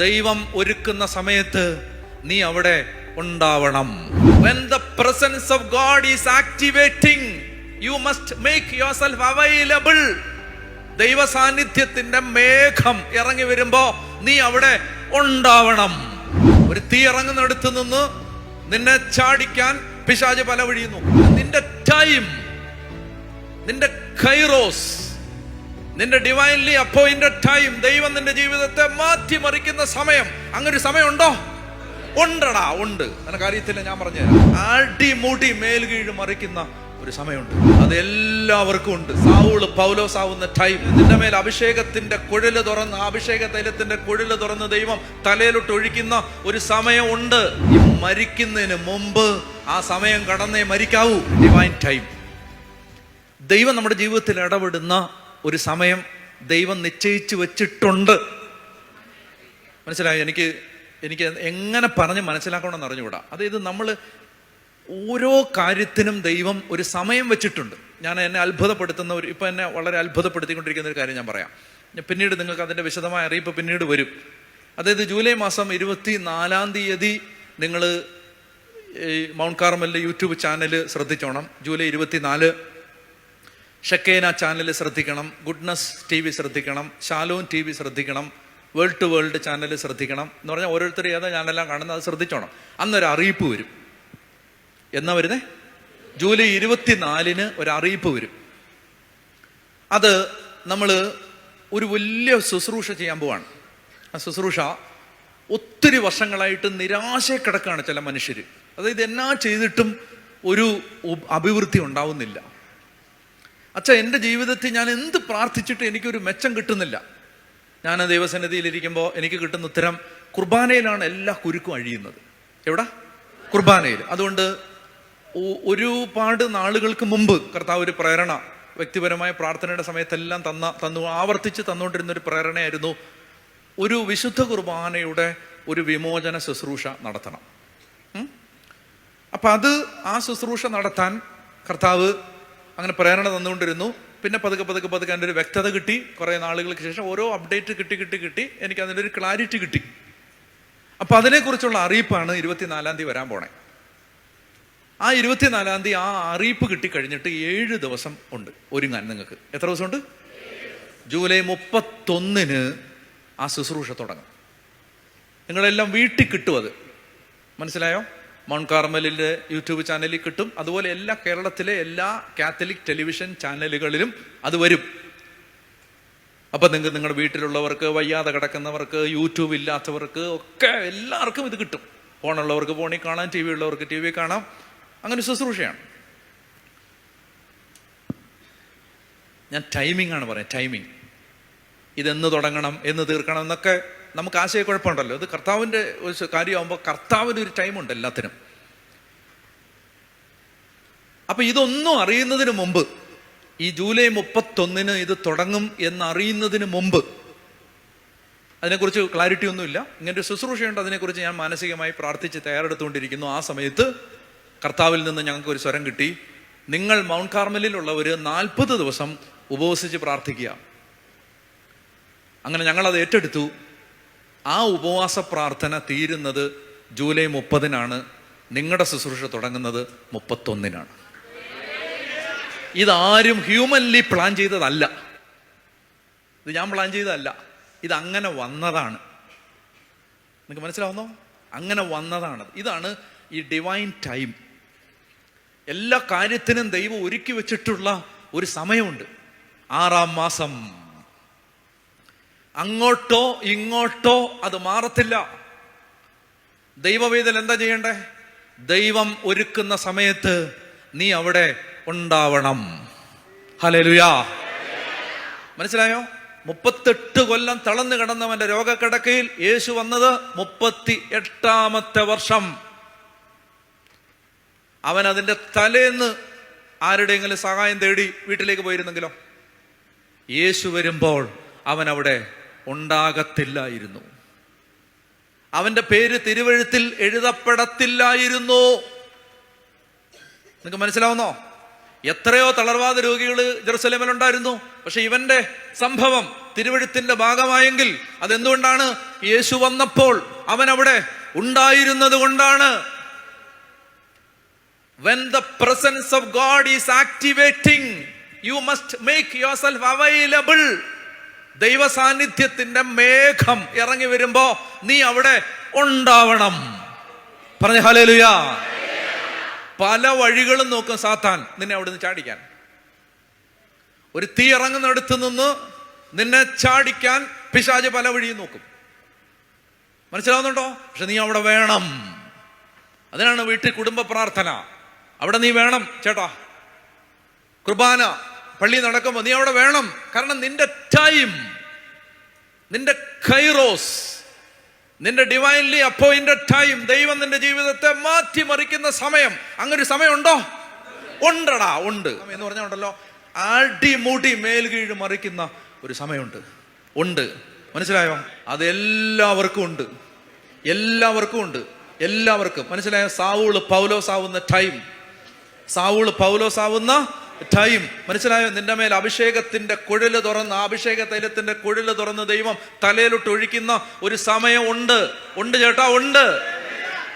ദൈവം ഒരുക്കുന്ന സമയത്ത് നീ അവിടെ ഉണ്ടാവണം. When the presence of God is activating, you must make yourself available. ദൈവ സാന്നിധ്യത്തിന്റെ മേഘം ഇറങ്ങി വരുമ്പോ നീ അവിടെ ഉണ്ടാവണം. ഒരു തീ ഇറങ്ങുന്നിടത്ത് നിന്ന് നിന്നെ ചാടിക്കാൻ പിശാച് പല വഴിയുന്നു. നിന്റെ ടൈം, നിന്റെ കൈറോസ്, നിന്റെ ഡിവൈൻലി അപ്പോയിന്റഡ് ടൈം, ദൈവം നിന്റെ ജീവിതത്തെ മാറ്റിമറിക്കുന്ന സമയം, അങ്ങനെ ഒരു സമയം ഉണ്ടോ? ഉണ്ടടാ, ഉണ്ട്. നിനക്ക് അറിയത്തില്ല, ഞാൻ പറഞ്ഞുതരാം. അടിമുടി മേൽകീഴ് മറിക്കുന്ന ഒരു സമയമുണ്ട്. അത് എല്ലാവർക്കും ഉണ്ട്. സാവൂള് പൗലോസ് ആവുന്ന ടൈം, നിന്റെ മേൽ അഭിഷേകത്തിന്റെ കുഴല് തുറന്ന്, അഭിഷേക തൈലത്തിന്റെ കുഴല് തുറന്ന് ദൈവം തലയിലോട്ട് ഒഴിക്കുന്ന ഒരു സമയമുണ്ട്. ഈ മരിക്കുന്നതിന് മുമ്പ് ആ സമയം കടന്നേ മരിക്കാവൂ. Divine time. ദൈവം നമ്മുടെ ജീവിതത്തിൽ ഇടപെടുന്ന ഒരു സമയം ദൈവം നിശ്ചയിച്ചു വെച്ചിട്ടുണ്ട്. മനസ്സിലായോ? എനിക്ക് എങ്ങനെ പറഞ്ഞ് മനസ്സിലാക്കണമെന്ന് അറിഞ്ഞുകൂടാ. അതായത് നമ്മൾ ഓരോ കാര്യത്തിനും ദൈവം ഒരു സമയം വെച്ചിട്ടുണ്ട്. എന്നെ അത്ഭുതപ്പെടുത്തുന്ന ഇപ്പം എന്നെ വളരെ അത്ഭുതപ്പെടുത്തിക്കൊണ്ടിരിക്കുന്ന ഒരു കാര്യം ഞാൻ പറയാം. പിന്നീട് നിങ്ങൾക്ക് അതിൻ്റെ വിശദമായ അറിയിപ്പ് പിന്നീട് വരും. അതായത് ജൂലൈ മാസം 24 നിങ്ങൾ ഈ മൗണ്ട് കാർമലിൻ്റെ യൂട്യൂബ് ചാനൽ ശ്രദ്ധിച്ചോണം. ജൂലൈ 24 ഷെക്കേന ചാനൽ ശ്രദ്ധിക്കണം, ഗുഡ്നസ് TV ശ്രദ്ധിക്കണം, ഷാലോൻ TV ശ്രദ്ധിക്കണം, വേൾഡ് ടു വേൾഡ് ചാനൽ ശ്രദ്ധിക്കണം. എന്ന് പറഞ്ഞാൽ ഓരോരുത്തർ ഏതാ ചാനലെല്ലാം കാണുന്നത് അത് ശ്രദ്ധിച്ചോണം. അന്നൊരു അറിയിപ്പ് വരും. എന്നാ വരുന്നേ? ജൂലൈ 24 ഒരു അറിയിപ്പ് വരും. അത് നമ്മൾ ഒരു വലിയ ശുശ്രൂഷ ചെയ്യാൻ പോവാണ്. ആ ശുശ്രൂഷ ഒത്തിരി വർഷങ്ങളായിട്ട് നിരാശയിൽ കിടക്കുകയാണ് ചില മനുഷ്യർ. അതായത് എന്നാ ചെയ്തിട്ടും ഒരു അഭിവൃദ്ധി ഉണ്ടാവുന്നില്ല. അച്ഛാ, എൻ്റെ ജീവിതത്തിൽ ഞാൻ എന്ത് പ്രാർത്ഥിച്ചിട്ട് എനിക്കൊരു മെച്ചം കിട്ടുന്നില്ല. ഞാൻ ദൈവസന്നിധിയിലിരിക്കുമ്പോൾ എനിക്ക് കിട്ടുന്ന ഉത്തരം, കുർബാനയിലാണ് എല്ലാ കുരുക്കും അഴിയുന്നത്. എവിടെ? കുർബാനയിൽ. അതുകൊണ്ട് ഒരുപാട് നാളുകൾക്ക് മുമ്പ് കർത്താവ് ഒരു പ്രേരണ, വ്യക്തിപരമായ പ്രാർത്ഥനയുടെ സമയത്തെല്ലാം ആവർത്തിച്ച് തന്നുകൊണ്ടിരുന്ന ഒരു പ്രേരണയായിരുന്നു, ഒരു വിശുദ്ധ കുർബാനയുടെ ഒരു വിമോചന ശുശ്രൂഷ നടത്തണം. അപ്പം ആ ശുശ്രൂഷ നടത്താൻ കർത്താവ് അങ്ങനെ പ്രേരണ തന്നുകൊണ്ടിരുന്നു. പിന്നെ പതുക്കെ അതിൻ്റെ ഒരു വ്യക്തത കിട്ടി. കുറേ നാളുകൾക്ക് ശേഷം ഓരോ അപ്ഡേറ്റ് കിട്ടി എനിക്ക് അതിൻ്റെ ഒരു ക്ലാരിറ്റി കിട്ടി. അപ്പം അതിനെക്കുറിച്ചുള്ള അറിയിപ്പാണ് 24 വരാൻ പോണേ. ആ 24 ആ അറിയിപ്പ് കിട്ടിക്കഴിഞ്ഞിട്ട് 7 ദിവസം ഉണ്ട് ഒരുങ്ങാൻ നിങ്ങൾക്ക്. എത്ര ദിവസമുണ്ട്? ജൂലൈ 31 ആ ശുശ്രൂഷ തുടങ്ങും. നിങ്ങളെല്ലാം വീട്ടിൽ കിട്ടും. അത് മനസ്സിലായോ? മൗണ്ട് കാർമലിൻ്റെ യൂട്യൂബ് ചാനലിൽ കിട്ടും. അതുപോലെ എല്ലാ കേരളത്തിലെ എല്ലാ കാത്തലിക് ടെലിവിഷൻ ചാനലുകളിലും അത് വരും. അപ്പം നിങ്ങളുടെ വീട്ടിലുള്ളവർക്ക്, വയ്യാതെ കിടക്കുന്നവർക്ക്, യൂട്യൂബ് ഇല്ലാത്തവർക്ക് ഒക്കെ എല്ലാവർക്കും ഇത് കിട്ടും. ഫോണുള്ളവർക്ക് ഫോണിൽ കാണാം, TV ഉള്ളവർക്ക് TV കാണാം. അങ്ങനെ ശുശ്രൂഷയാണ്. ഞാൻ ടൈമിംഗ് ആണ് പറയാം. ടൈമിംഗ്, ഇതെന്ന് തുടങ്ങണം, എന്ന് തീർക്കണം എന്നൊക്കെ നമുക്ക് ആശയക്കുഴപ്പമുണ്ടല്ലോ. ഇത് കർത്താവിൻ്റെ ഒരു കാര്യമാകുമ്പോൾ കർത്താവിൻ്റെ ഒരു ടൈമുണ്ട് എല്ലാത്തിനും. അപ്പം ഇതൊന്നും അറിയുന്നതിന് മുമ്പ്, ഈ ജൂലൈ 31 ഇത് തുടങ്ങും എന്നറിയുന്നതിന് മുമ്പ്, അതിനെക്കുറിച്ച് ക്ലാരിറ്റി ഒന്നുമില്ല. ഇങ്ങനൊരു ശുശ്രൂഷയുണ്ട്, അതിനെക്കുറിച്ച് ഞാൻ മാനസികമായി പ്രാർത്ഥിച്ച് തയ്യാറെടുത്തുകൊണ്ടിരിക്കുന്നു. ആ സമയത്ത് കർത്താവിൽ നിന്ന് ഞങ്ങൾക്ക് ഒരു സ്വരം കിട്ടി, നിങ്ങൾ മൗണ്ട് കാർമലിലുള്ളവർ 40 ദിവസം ഉപവസിച്ച് പ്രാർത്ഥിക്കുക. അങ്ങനെ ഞങ്ങളത് ഏറ്റെടുത്തു. ആ ഉപവാസ പ്രാർത്ഥന തീരുന്നത് ജൂലൈ 30 നിങ്ങളുടെ ശുശ്രൂഷ തുടങ്ങുന്നത് 31. ഇതാരും ഹ്യൂമൻലി പ്ലാൻ ചെയ്തതല്ല. ഇത് ഞാൻ പ്ലാൻ ചെയ്തതല്ല. ഇത് അങ്ങനെ വന്നതാണ്. നിങ്ങൾക്ക് മനസ്സിലാവുന്നോ? അങ്ങനെ വന്നതാണ്. ഇതാണ് ഈ ഡിവൈൻ ടൈം. എല്ലാ കാര്യത്തിനും ദൈവം ഒരുക്കി വെച്ചിട്ടുള്ള ഒരു സമയമുണ്ട്. 6-ാം മാസം. അങ്ങോട്ടോ ഇങ്ങോട്ടോ അത് മാറത്തില്ല. ദൈവവേദന എന്താ ചെയ്യണ്ടേ? ദൈവം ഒരുക്കുന്ന സമയത്ത് നീ അവിടെ ഉണ്ടാവണം. ഹല്ലേലൂയാ. മനസ്സിലായോ? 38 കൊല്ലം തളർന്നു കിടന്നവന്റെ രോഗക്കിടക്കയിൽ യേശു വന്നത് 38ാമത്തെ വർഷം. അവൻ അതിൻ്റെ തലേന്ന് ആരുടെയെങ്കിലും സഹായം തേടി വീട്ടിലേക്ക് പോയിരുന്നെങ്കിലോ? യേശു വരുമ്പോൾ അവൻ അവിടെ ഉണ്ടാകത്തില്ലായിരുന്നു. അവന്റെ പേര് തിരുവെഴുത്തിൽ എഴുതപ്പെടത്തില്ലായിരുന്നു. നിങ്ങൾക്ക് മനസ്സിലാവുന്നോ? എത്രയോ തളർവാദ രോഗികൾ ജെറുസലേമിലുണ്ടായിരുന്നു. പക്ഷെ ഇവന്റെ സംഭവം തിരുവഴുത്തിന്റെ ഭാഗമായെങ്കിൽ അതെന്തുകൊണ്ടാണ്? യേശു വന്നപ്പോൾ അവൻ അവിടെ ഉണ്ടായിരുന്നത് കൊണ്ടാണ്. When the presence of God is activating, you must make yourself available. ദൈവ സാന്നിധ്യത്തിന്റെ മേഘം ഇറങ്ങി വരുമ്പോ നീ അവിടെ ഉണ്ടാവണം. പറഞ്ഞ ഹല്ലേലൂയ. പല വഴികളും നോക്കും സാത്താൻ നിന്നെ അവിടെ നിന്ന് ചാടിക്കാൻ. ഒരു തീ ഇറങ്ങുന്നിടത്ത് നിന്ന് നിന്നെ ചാടിക്കാൻ പിശാച് പല വഴിയും നോക്കും. മനസ്സിലാവുന്നുണ്ടോ? പക്ഷെ നീ അവിടെ വേണം. അതിനാണ് വീട്ടിൽ കുടുംബ പ്രാർത്ഥന. അവിടെ നീ വേണം ചേട്ടാ. കുർബാന പള്ളി നടക്കുമ്പോൾ നീ അവിടെ വേണം. കാരണം നിന്റെ ടൈം, നിന്റെ കൈറോസ്, നിന്റെ ഡിവൈൻലി അപ്പോയിന്റഡ് ടൈം, ദൈവം നിന്റെ ജീവിതത്തെ മാറ്റിമറിക്കുന്ന സമയം. അങ്ങനൊരു സമയം ഉണ്ടോ? ഉണ്ടടാ, ഉണ്ട് എന്ന് പറഞ്ഞാൽ ഉണ്ടല്ലോ, അടിമുടി മേൽകീഴ് മറിക്കുന്ന ഒരു സമയമുണ്ട്. ഉണ്ട്. മനസ്സിലായോ? അത് എല്ലാവർക്കും ഉണ്ട്. എല്ലാവർക്കും ഉണ്ട്. എല്ലാവർക്കും. മനസ്സിലായോ? സാവൂള് പൗലോസാവുന്ന ടൈം, സാവൂള് പൗലോസാവുന്ന ടൈം. മനസ്സിലായോ? നിന്റെ മേൽ അഭിഷേകത്തിന്റെ കുഴല് തുറന്ന്, അഭിഷേക തൈലത്തിന്റെ കുഴല് തുറന്ന് ദൈവം തലയിലോട്ട് ഒഴിക്കുന്ന ഒരു സമയം ഉണ്ട്. ഉണ്ട് ചേട്ടാ, ഉണ്ട്.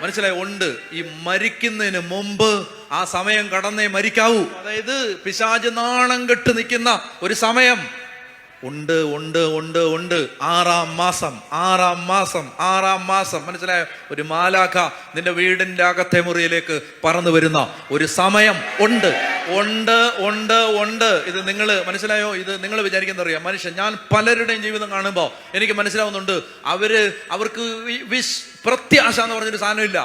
മനസ്സിലായോ? ഉണ്ട്. ഈ മരിക്കുന്നതിന് മുമ്പ് ആ സമയം കടന്നേ മരിക്കാവൂ. അതായത് പിശാച് നാണം കെട്ട് നിൽക്കുന്ന ഒരു സമയം ഉണ്ട്. ഉണ്ട് ഉണ്ട് ഉണ്ട്. 6-ാം മാസം, 6-ാം മാസം, 6-ാം മാസം. മനസ്സിലായോ? ഒരു മാലാഖ നിന്റെ വീടിന്റെ അകത്തെ മുറിയിലേക്ക് പറന്നു വരുന്ന ഒരു സമയം ഉണ്ട്. ഉണ്ട് ഉണ്ട് ഉണ്ട്. ഇത് നിങ്ങൾ മനസ്സിലായോ? ഇത് നിങ്ങൾ വിചാരിക്കുന്ന അറിയാം. മനുഷ്യൻ, ഞാൻ പലരുടെയും ജീവിതം കാണുമ്പോൾ എനിക്ക് മനസ്സിലാവുന്നുണ്ട്, അവർക്ക് പ്രത്യാശ എന്ന് പറഞ്ഞൊരു സാധനമില്ല.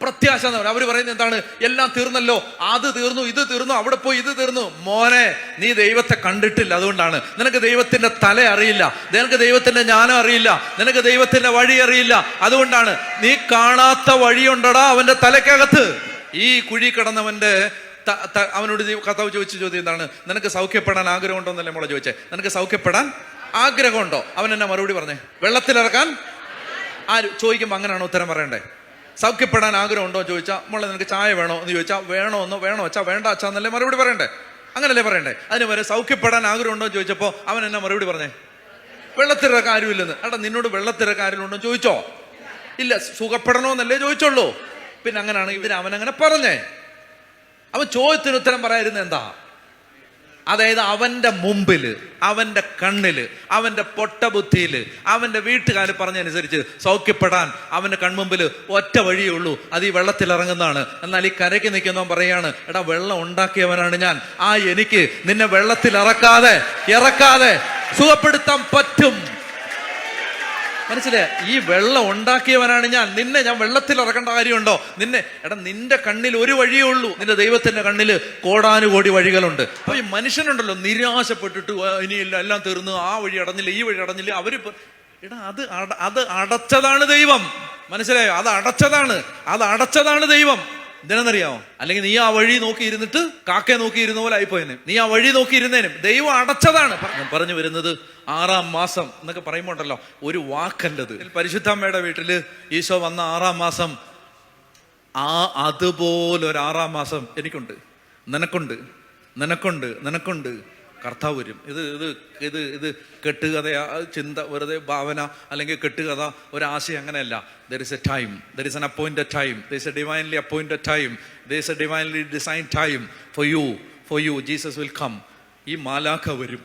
പ്രത്യാശ എന്ന് പറഞ്ഞാൽ അവർ പറയുന്നത് എന്താണ്? എല്ലാം തീർന്നല്ലോ, അത് തീർന്നു, ഇത് തീർന്നു, അവിടെ പോയി ഇത് തീർന്നു. മോനെ, നീ ദൈവത്തെ കണ്ടിട്ടില്ല. അതുകൊണ്ടാണ് നിനക്ക് ദൈവത്തിന്റെ തല അറിയില്ല, നിനക്ക് ദൈവത്തിന്റെ ജ്ഞാനം അറിയില്ല, നിനക്ക് ദൈവത്തിന്റെ വഴി അറിയില്ല. അതുകൊണ്ടാണ് നീ കാണാത്ത വഴിയുണ്ടടാ അവന്റെ തലക്കകത്ത്. ഈ കുഴി കിടന്നവന്റെ അവനോട് കർത്താവ് ചോദിച്ച ചോദ്യം എന്താണ്? നിനക്ക് സൗഖ്യപ്പെടാൻ ആഗ്രഹമുണ്ടോ എന്നല്ലേ മോളെ ചോദിച്ചേ? നിനക്ക് സൗഖ്യപ്പെടാൻ ആഗ്രഹമുണ്ടോ? അവൻ എന്നാ മറുപടി പറഞ്ഞേ? വെള്ളത്തിലിറക്കാൻ. ആര് ചോദിക്കുമ്പോൾ അങ്ങനെയാണോ ഉത്തരം പറയണ്ടേ? സൗഖ്യപ്പെടാൻ ആഗ്രഹം ഉണ്ടോ ചോദിച്ചാൽ, മോളെ നിനക്ക് ചായ വേണോ എന്ന് ചോദിച്ചാൽ വേണോ എന്നോ, വേണോ വെച്ചാൽ വേണ്ട അച്ഛാ എന്നല്ലേ മറുപടി പറയണ്ടേ? അങ്ങനല്ലേ പറയണ്ടേ? അതിന് വരെ സൗഖ്യപ്പെടാൻ ആഗ്രഹം ഉണ്ടോ ചോദിച്ചപ്പോൾ അവൻ എന്നാ മറുപടി പറഞ്ഞേ? വെള്ളത്തിലിറക്കാൻ ആരുമില്ലെന്ന്. എടാ, നിന്നോട് വെള്ളത്തിലിറക്കാൻ ആരും ഉണ്ടോ ചോദിച്ചോ? ഇല്ല. സുഖപ്പെടണോന്നല്ലേ ചോദിച്ചോളൂ. പിന്നെ അങ്ങനെയാണ് ഇതിന് അവനങ്ങനെ പറഞ്ഞേ. അവൻ ചോദ്യത്തിന് ഉത്തരം പറയാതിരുന്ന എന്താ? അതായത് അവന്റെ മുമ്പില്, അവന്റെ കണ്ണില്, അവന്റെ പൊട്ടബുദ്ധിയില്, അവന്റെ വീട്ടുകാർ പറഞ്ഞനുസരിച്ച് സൗഖ്യപ്പെടാൻ അവന്റെ കൺമുമ്പിൽ ഒറ്റ വഴിയേ ഉള്ളൂ. അത് ഈ വെള്ളത്തിൽ ഇറങ്ങുന്നതാണ്. എന്നാൽ ഈ കരയ്ക്ക് നിൽക്കുന്നവൻ പറയാണ്, എടാ വെള്ളം ഉണ്ടാക്കിയവനാണ് ഞാൻ. എനിക്ക് നിന്നെ വെള്ളത്തിൽ ഇറക്കാതെ സുഖപ്പെടുത്താൻ പറ്റും. മനസ്സിലായ? ഈ വെള്ളം ഉണ്ടാക്കിയവനാണ് ഞാൻ. നിന്നെ ഞാൻ വെള്ളത്തിൽ ഇറക്കേണ്ട കാര്യമുണ്ടോ? നിന്റെ കണ്ണിൽ ഒരു വഴിയേ ഉള്ളൂ. നിന്റെ ദൈവത്തിന്റെ കണ്ണിൽ കോടാനുകോടി വഴികളുണ്ട്. അപ്പൊ ഈ മനുഷ്യനുണ്ടല്ലോ, നിരാശപ്പെട്ടിട്ട് ഇനിയില്ല, എല്ലാം തീർന്നു, ആ വഴി അടഞ്ഞില്ല, ഈ വഴി അടഞ്ഞില്ല. അത് അടച്ചതാണ് ദൈവം. മനസ്സിലായോ? അത് അടച്ചതാണ് ദൈവം. എന്തിനാണെന്നറിയാമോ? അല്ലെങ്കിൽ നീ ആ വഴി നോക്കി ഇരുന്നിട്ട് കാക്കയെ നോക്കി ഇരുന്ന പോലെ ആയിപ്പോയനെ. നീ ആ വഴി നോക്കി ഇരുന്നേനും ദൈവം അടച്ചതാണ്. ഞാൻ പറഞ്ഞു വരുന്നത് 6-ാം മാസം എന്നൊക്കെ പറയുമ്പോ ഉണ്ടല്ലോ, ഒരു വാക്കല്ലത്. പരിശുദ്ധമ്മയുടെ വീട്ടില് ഈശോ വന്ന 6-ാം മാസം, അതുപോലൊരു 6-ാം മാസം എനിക്കുണ്ട്, നിനക്കുണ്ട്. കർത്താവ് വരും. ഇത് കെട്ടുകഥ, ചിന്ത, വെറുതെ ഭാവന, അല്ലെങ്കിൽ കെട്ടുകഥ, ഒരാശയം, അങ്ങനെയല്ല. There is a time, there is an appointed time, there is a divinely appointed time, there is a divinely designed time for you. Jesus will come. ഈ മാലാഖ വരും.